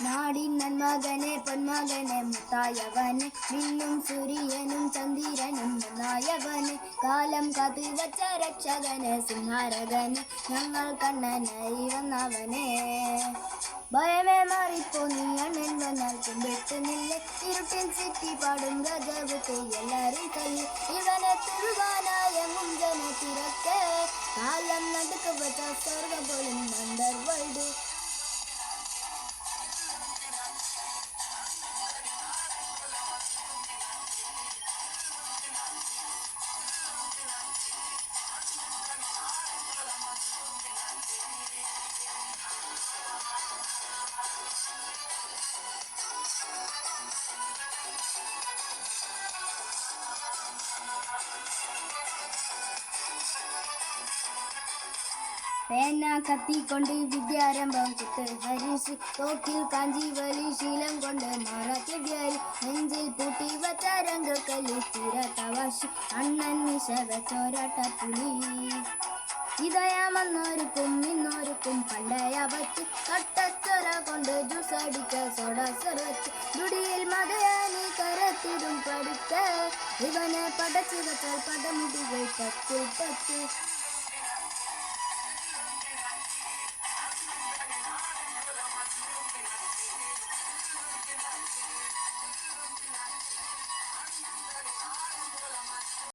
നാടിൻ നന്മകനെ പൊന്മകനെ മുത്തായവനെ മിന്നും സൂര്യനും ചന്ദ്രനും ഒന്നായവനെ കാലം കാത്തു വച്ച രക്ഷകനെ സിംഹാരകനെ ഞങ്ങൾ കണ്ണനായി വന്നവനെ ഭയമേ മാറിപ്പോ നീ അണ്ണൻ വന്നാൽ കുമ്പിട്ടുന്നില്ലേ ഇരുട്ടിൽ സിറ്റി പാടും ഗജവത്തെ എല്ലാരും തല്ലി ഇവനെ തുരുവാനായ മുഞ്ചനെ തിരക്കെ കാലം നടുക്ക് വച്ച സ്വർഗ പോലും അണ്ടർ വേൾഡ് പേന കത്തിക്കൊണ്ട് വിദ്യാരംഭം കുത്ത് ഹരിഷ് തോക്കിൽ കാഞ്ചി വലി ശീലം കൊണ്ട് മാറാക്കിവ്യാരി നെഞ്ചിൽ പൂട്ടി വച്ച രംഗക്കല്ലി തീരത്തവാശി അണ്ണൻ നിശവ ചോരാട്ട പുലി ഇതയാമെന്നോർക്കും ഇന്നോർക്കും പണ്ടയവറ്റ് കട്ടച്ചൊര കൊണ്ട് ജ്യൂസടിക്ക സോഡ സർവത്ത് ദുടിയിൽ മതയാനി കരത്തിടും പടുക്ക ഇവനെ പടച്ചു വെച്ചാൽ പടമുടികൾ പത്തിൽ പത്ത്